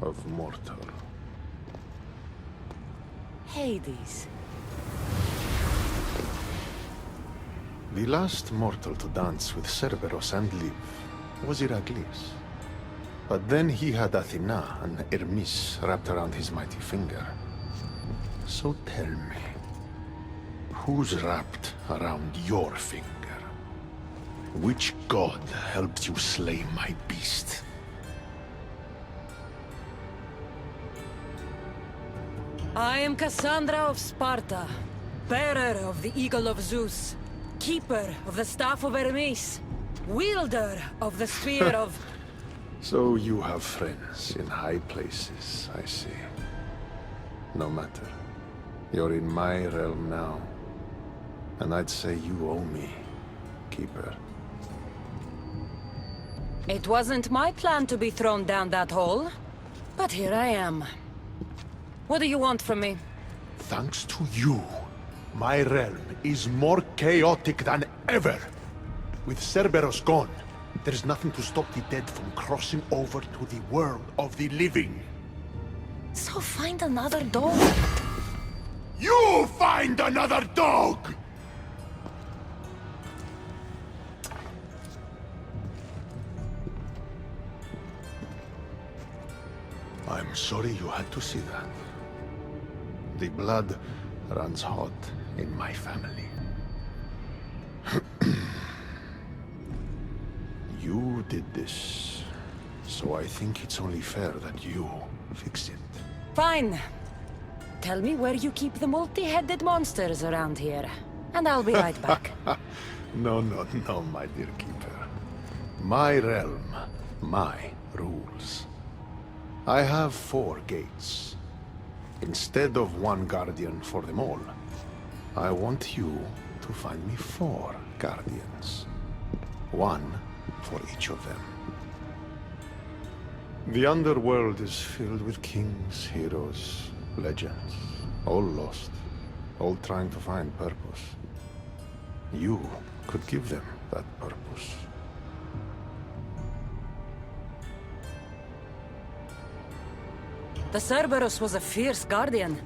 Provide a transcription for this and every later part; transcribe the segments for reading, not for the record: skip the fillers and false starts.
of mortal. Hades. The last mortal to dance with Cerberus and live was Heracles. But then he had Athena and Hermes wrapped around his mighty finger. So tell me, who's wrapped around your finger? Which god helped you slay my beast? I am Cassandra of Sparta, bearer of the Eagle of Zeus, keeper of the Staff of Hermes, wielder of the Spear of... So you have friends in high places, I see. No matter. You're in my realm now. And I'd say you owe me, Keeper. It wasn't my plan to be thrown down that hole, but here I am. What do you want from me? Thanks to you, my realm is more chaotic than ever. With Cerberus gone, there's nothing to stop the dead from crossing over to the world of the living. So find another dog. You find another dog! I'm sorry you had to see that. The blood runs hot in my family. You did this, so I think it's only fair that you fix it. Fine. Tell me where you keep the multi-headed monsters around here, and I'll be right back. No, my dear Keeper. My realm, my rules. I have 4 gates. Instead of 1 guardian for them all, I want you to find me 4 guardians. 1 for each of them. The underworld is filled with kings, heroes, legends, all lost, all trying to find purpose. You could give them that purpose. The Cerberus was a fierce guardian.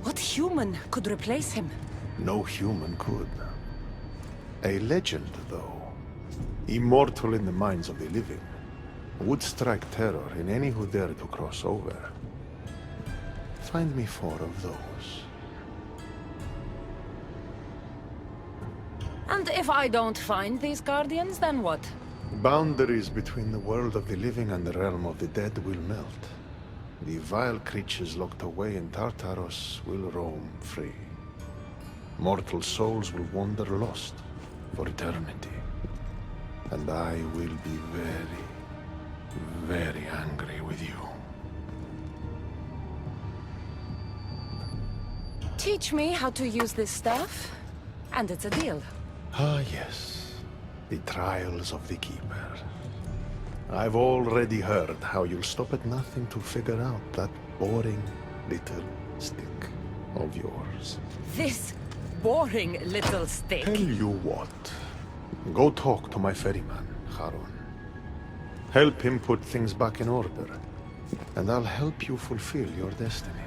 What human could replace him? No human could. A legend, though, immortal in the minds of the living, would strike terror in any who dare to cross over. Find me 4 of those. And if I don't find these guardians, then what? Boundaries between the world of the living and the realm of the dead will melt. The vile creatures locked away in Tartarus will roam free. Mortal souls will wander lost for eternity. And I will be very, very angry with you. Teach me how to use this staff, and it's a deal. Ah, yes. The trials of the Keeper. I've already heard how you'll stop at nothing to figure out that boring little stick of yours. This boring little stick. Tell you what. Go talk to my ferryman, Charon. Help him put things back in order, and I'll help you fulfill your destiny.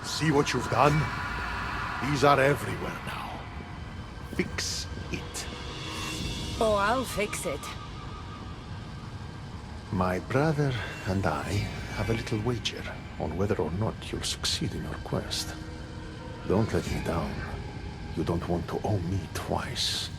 See what you've done? These are everywhere now. Fix it. Oh, I'll fix it. My brother and I have a little wager on whether or not you'll succeed in your quest. Don't let me down. You don't want to owe me twice.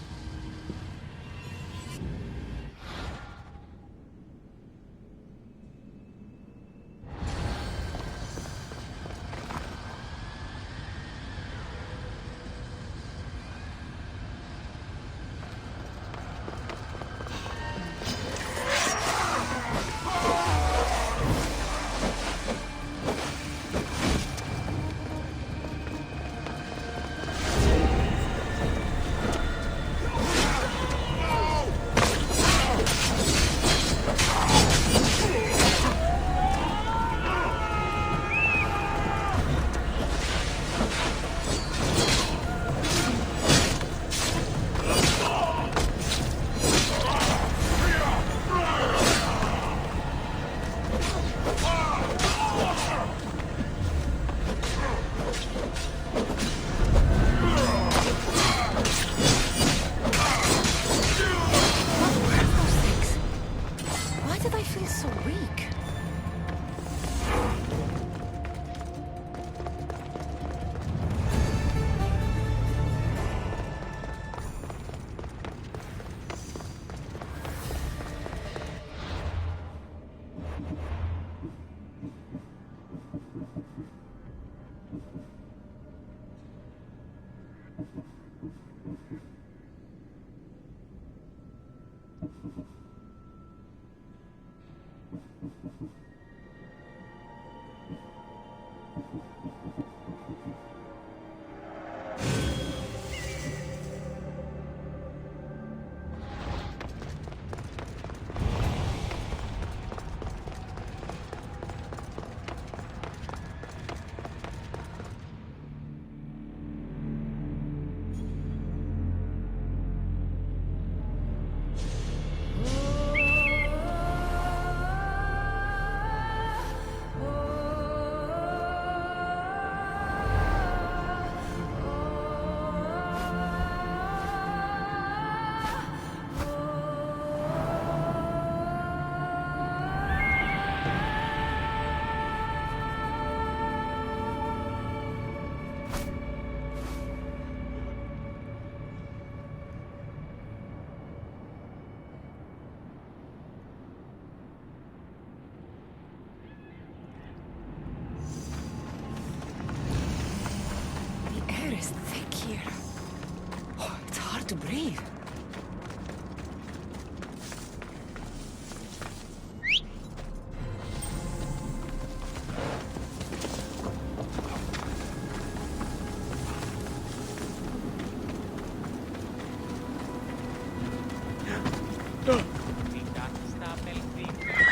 to breathe.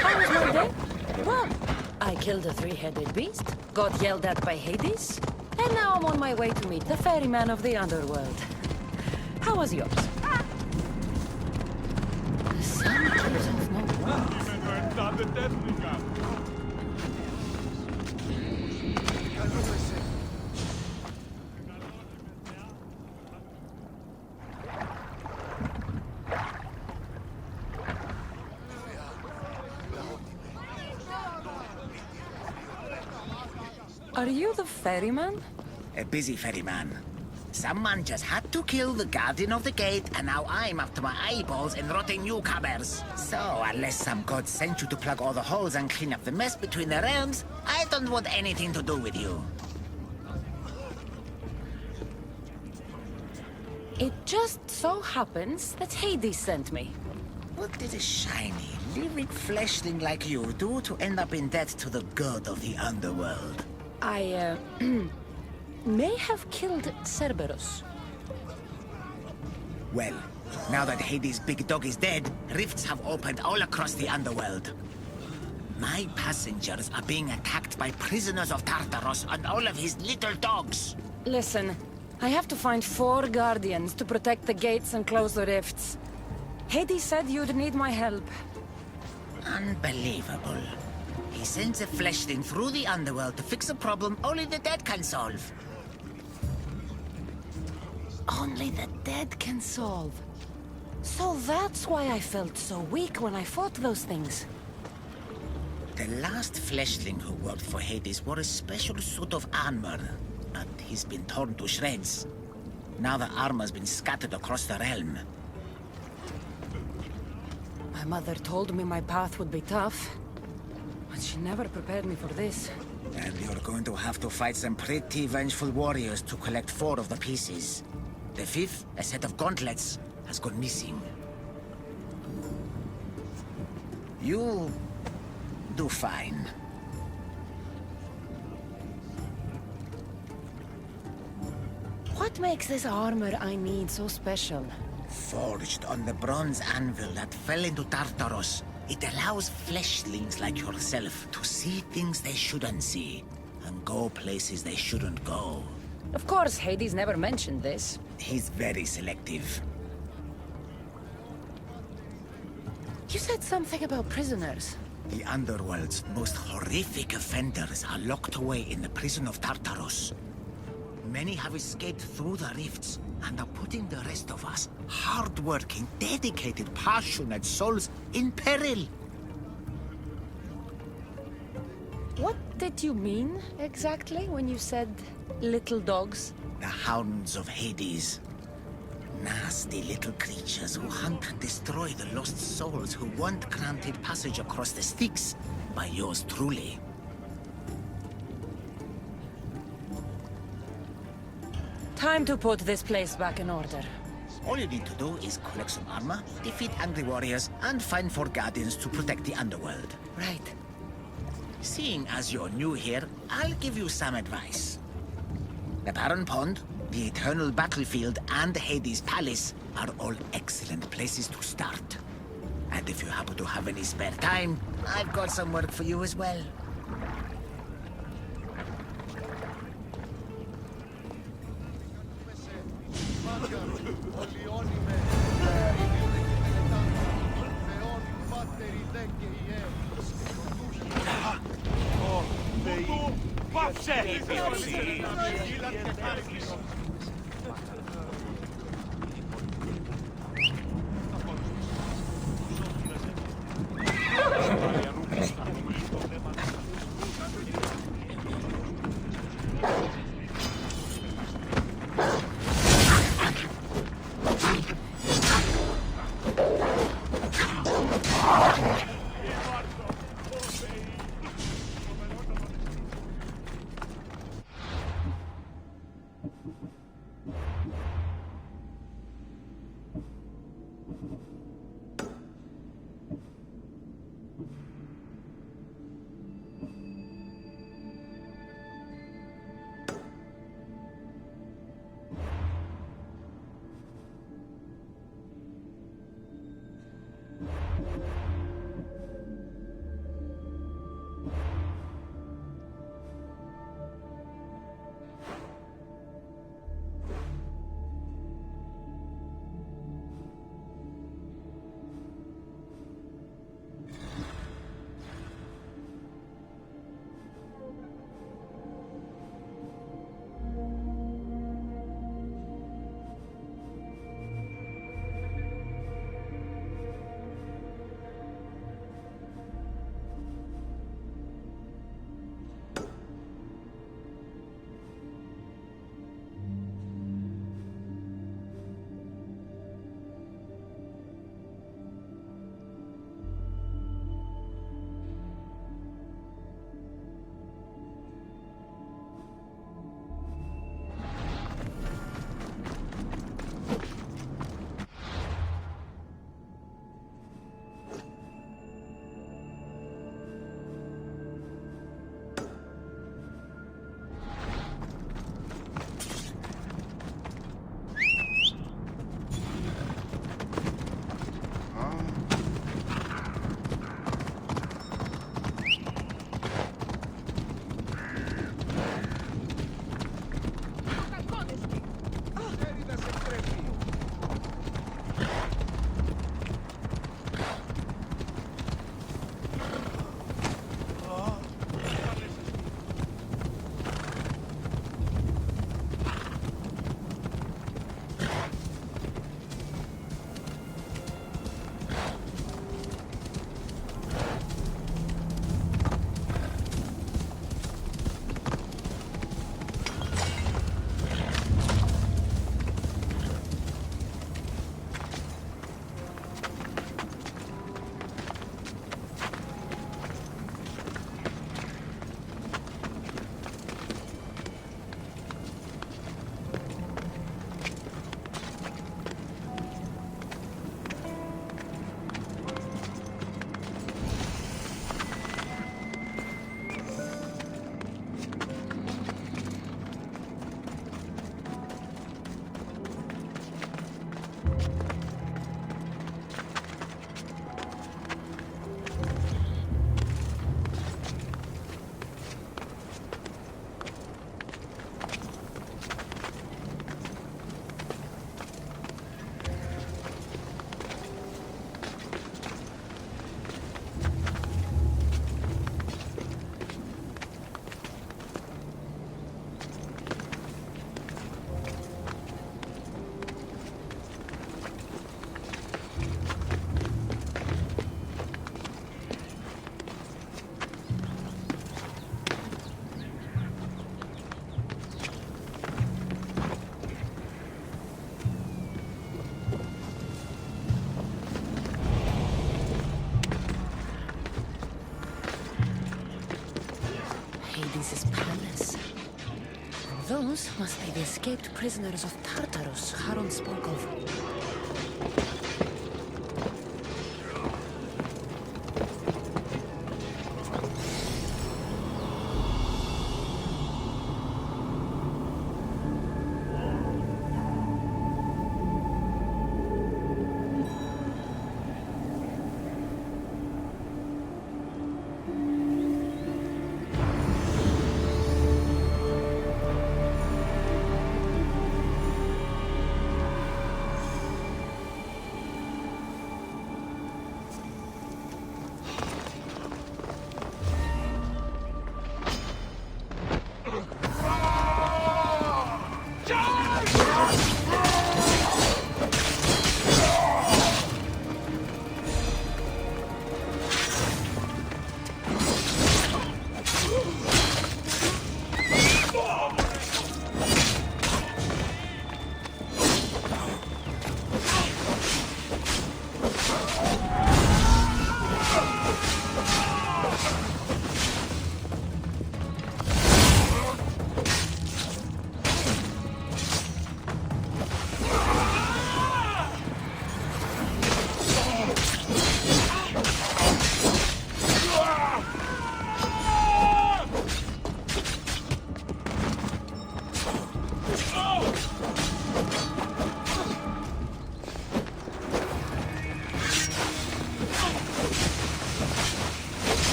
How was my day? Well, I killed a three-headed beast, got yelled at by Hades, and now I'm on my way to meet the ferryman of the underworld. How was yours? The sun gives off no warmth. Are you the ferryman? A busy ferryman. Someone just had to kill the guardian of the gate, and now I'm up to my eyeballs in rotting newcomers. So, unless some god sent you to plug all the holes and clean up the mess between the realms, I don't want anything to do with you. It just so happens that Hades sent me. What did a shiny, living fleshling like you do to end up in debt to the god of the underworld? I, may have killed Cerberus. Well, now that Hades' big dog is dead, rifts have opened all across the underworld. My passengers are being attacked by prisoners of Tartaros and all of his little dogs. Listen, I have to find 4 guardians to protect the gates and close the rifts. Hades said you'd need my help. Unbelievable. He sends a fleshling through the underworld to fix a problem only the dead can solve. Only the dead can solve. So that's why I felt so weak when I fought those things. The last fleshling who worked for Hades wore a special suit of armor, but he's been torn to shreds. Now the armor's been scattered across the realm. My mother told me my path would be tough, but she never prepared me for this. And you're going to have to fight some pretty vengeful warriors to collect 4 of the pieces. The 5th, a set of gauntlets, has gone missing. You'll do fine. What makes this armor I need so special? Forged on the bronze anvil that fell into Tartaros, it allows fleshlings like yourself to see things they shouldn't see, and go places they shouldn't go. Of course, Hades never mentioned this. He's very selective. You said something about prisoners. The underworld's most horrific offenders are locked away in the prison of Tartaros. Many have escaped through the rifts and are putting the rest of us, hard-working, dedicated, passionate souls, in peril. What did you mean, exactly, when you said little dogs? The hounds of Hades. Nasty little creatures who hunt and destroy the lost souls who weren't granted passage across the Styx by yours truly. Time to put this place back in order. All you need to do is collect some armor, defeat angry warriors, and find 4 guardians to protect the underworld. Right. Seeing as you're new here, I'll give you some advice. The Barren Pond, the Eternal Battlefield, and Hades Palace are all excellent places to start. And if you happen to have any spare time, I've got some work for you as well. Those must be the escaped prisoners of Tartarus Haron spoke of.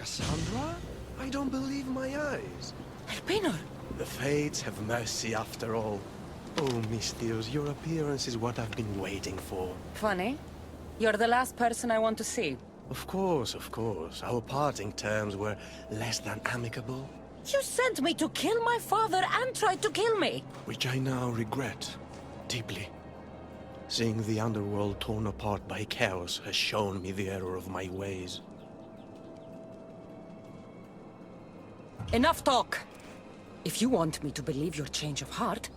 Kassandra? I don't believe my eyes. Elpenor! The fates have mercy after all. Oh, Miss Theos, your appearance is what I've been waiting for. Funny. You're the last person I want to see. Of course, of course. Our parting terms were less than amicable. You sent me to kill my father and tried to kill me! Which I now regret. Deeply. Seeing the underworld torn apart by chaos has shown me the error of my ways. Enough talk! If you want me to believe your change of heart,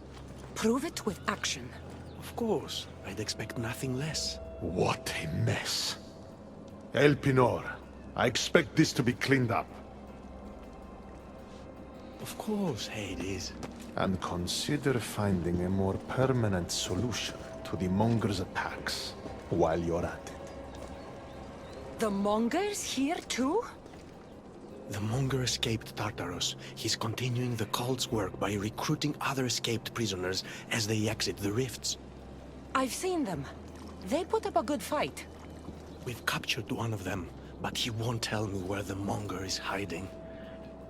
prove it with action. Of course, I'd expect nothing less. What a mess. Elpinor, I expect this to be cleaned up. Of course, Hades. And consider finding a more permanent solution to the Monger's attacks while you're at it. The Mongers here too? The Monger escaped Tartarus. He's continuing the cult's work by recruiting other escaped prisoners as they exit the rifts. I've seen them. They put up a good fight. We've captured one of them, but he won't tell me where the Monger is hiding.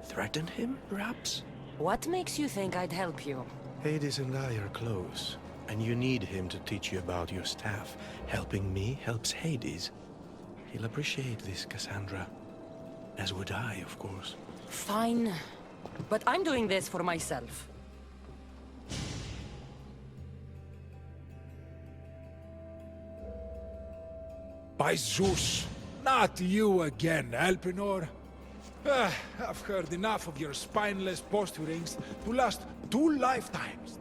Threaten him, perhaps? What makes you think I'd help you? Hades and I are close, and you need him to teach you about your staff. Helping me helps Hades. He'll appreciate this, Cassandra. As would I, of course. Fine. But I'm doing this for myself. By Zeus, not you again, Elpinor. I've heard enough of your spineless posturings to last 2 lifetimes.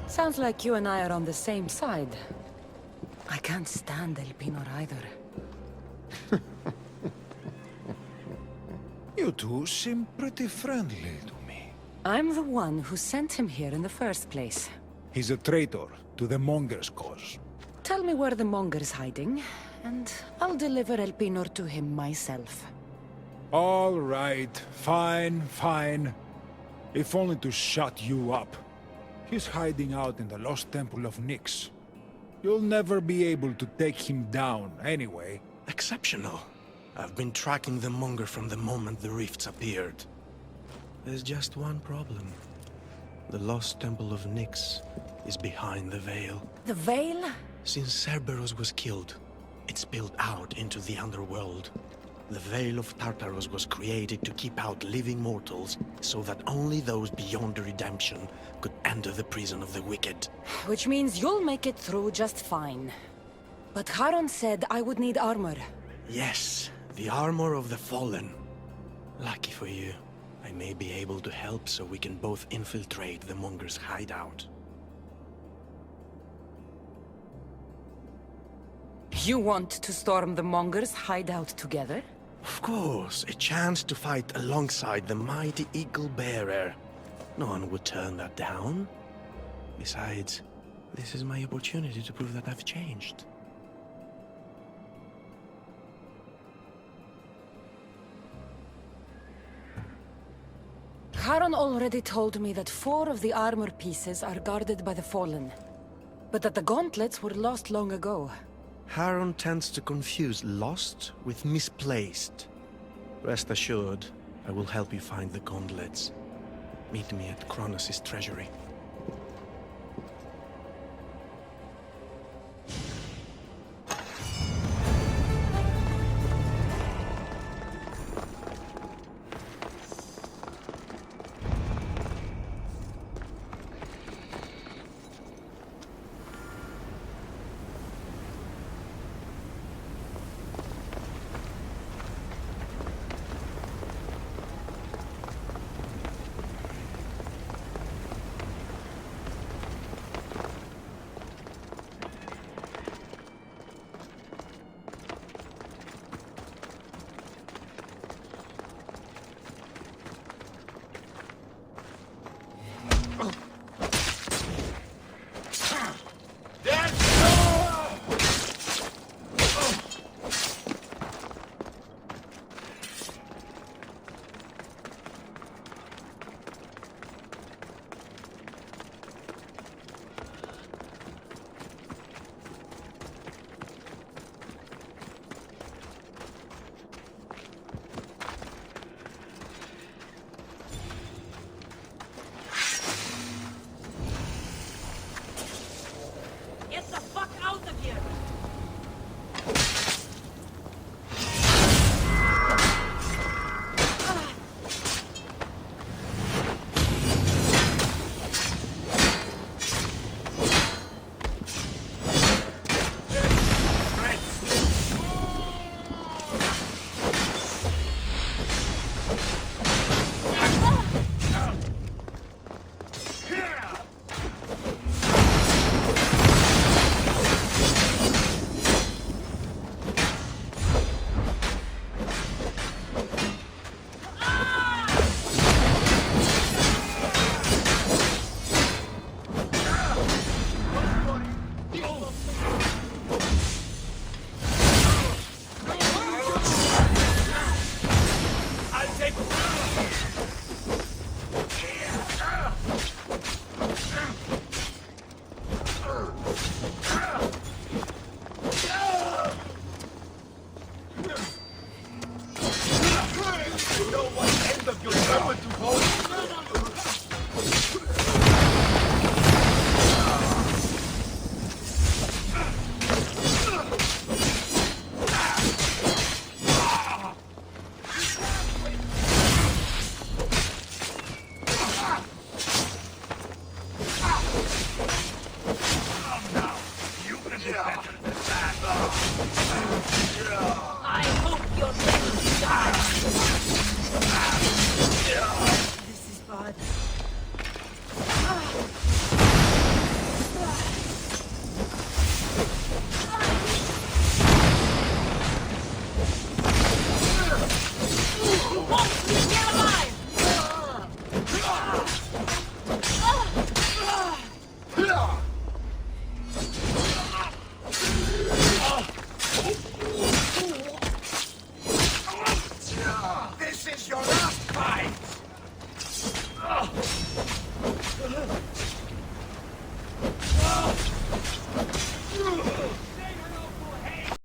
Sounds like you and I are on the same side. I can't stand Elpinor either. You two seem pretty friendly to me. I'm the one who sent him here in the first place. He's a traitor to the Monger's cause. Tell me where the Monger is hiding, and I'll deliver Elpinor to him myself. All right, fine. If only to shut you up. He's hiding out in the lost temple of Nyx. You'll never be able to take him down anyway. Exceptional. I've been tracking the Monger from the moment the rifts appeared. There's just one problem. The lost temple of Nyx is behind the Veil. The Veil? Since Cerberus was killed, it spilled out into the underworld. The Veil of Tartarus was created to keep out living mortals, so that only those beyond redemption could enter the prison of the wicked. Which means you'll make it through just fine. But Charon said I would need armor. Yes, the armor of the fallen. Lucky for you, I may be able to help so we can both infiltrate the Monger's hideout. You want to storm the Monger's hideout together? Of course, a chance to fight alongside the mighty Eagle Bearer. No one would turn that down. Besides, this is my opportunity to prove that I've changed. Charon already told me that 4 of the armor pieces are guarded by the Fallen, but that the gauntlets were lost long ago. Charon tends to confuse lost with misplaced. Rest assured, I will help you find the gauntlets. Meet me at Kronos' treasury. I hope you're ready to die. This is bad.